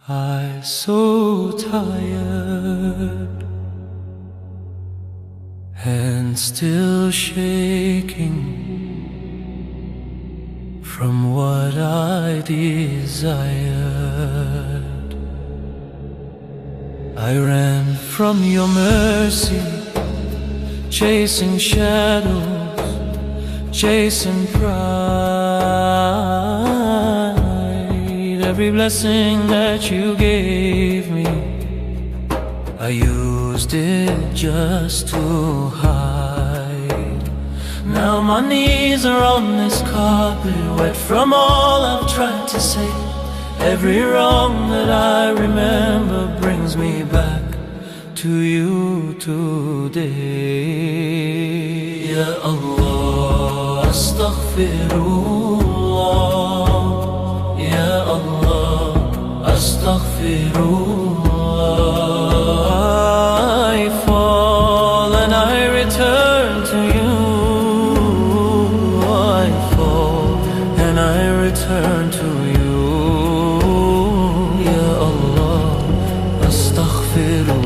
I'm so tired and still shaking from what I desired. I ran from your mercy, chasing shadows, chasing pride. Every blessing that you gave me, I used it just to hide. Now my knees are on this carpet, wet from all I've tried to say. Every wrong that I remember brings me back to you today. Ya Allah, astaghfirullah. Ya Allah, astaghfirullah. I fall and I return to you. I fall and I return to you. Ya Allah, astaghfirullah.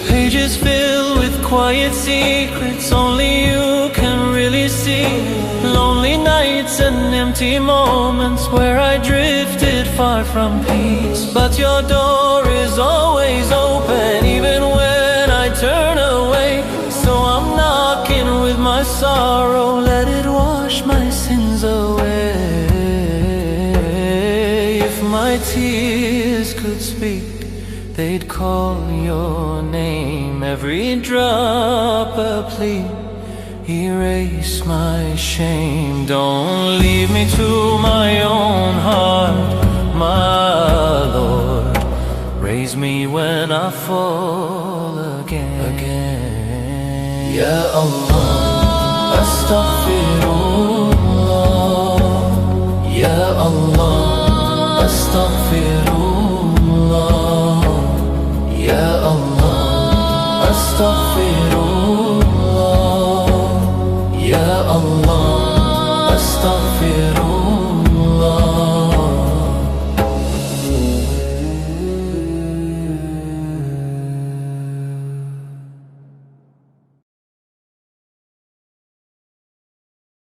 Pages filled with quiet secrets only you can really see. Lonely nights and empty moments where I drifted far from peace. But your door is always open even when I turn away. So I'm knocking with my sorrow, let it wash my sins away. If my tears could speak, they'd call your name. Every drop a plea, erase my shame. Don't leave me to my own heart, my Lord. Raise me when I fall again. Ya Allah, astaghfirullah. Ya Allah, astaghfirullah. Ya Allah, astaghfirullah. Ya Allah, astaghfirullah.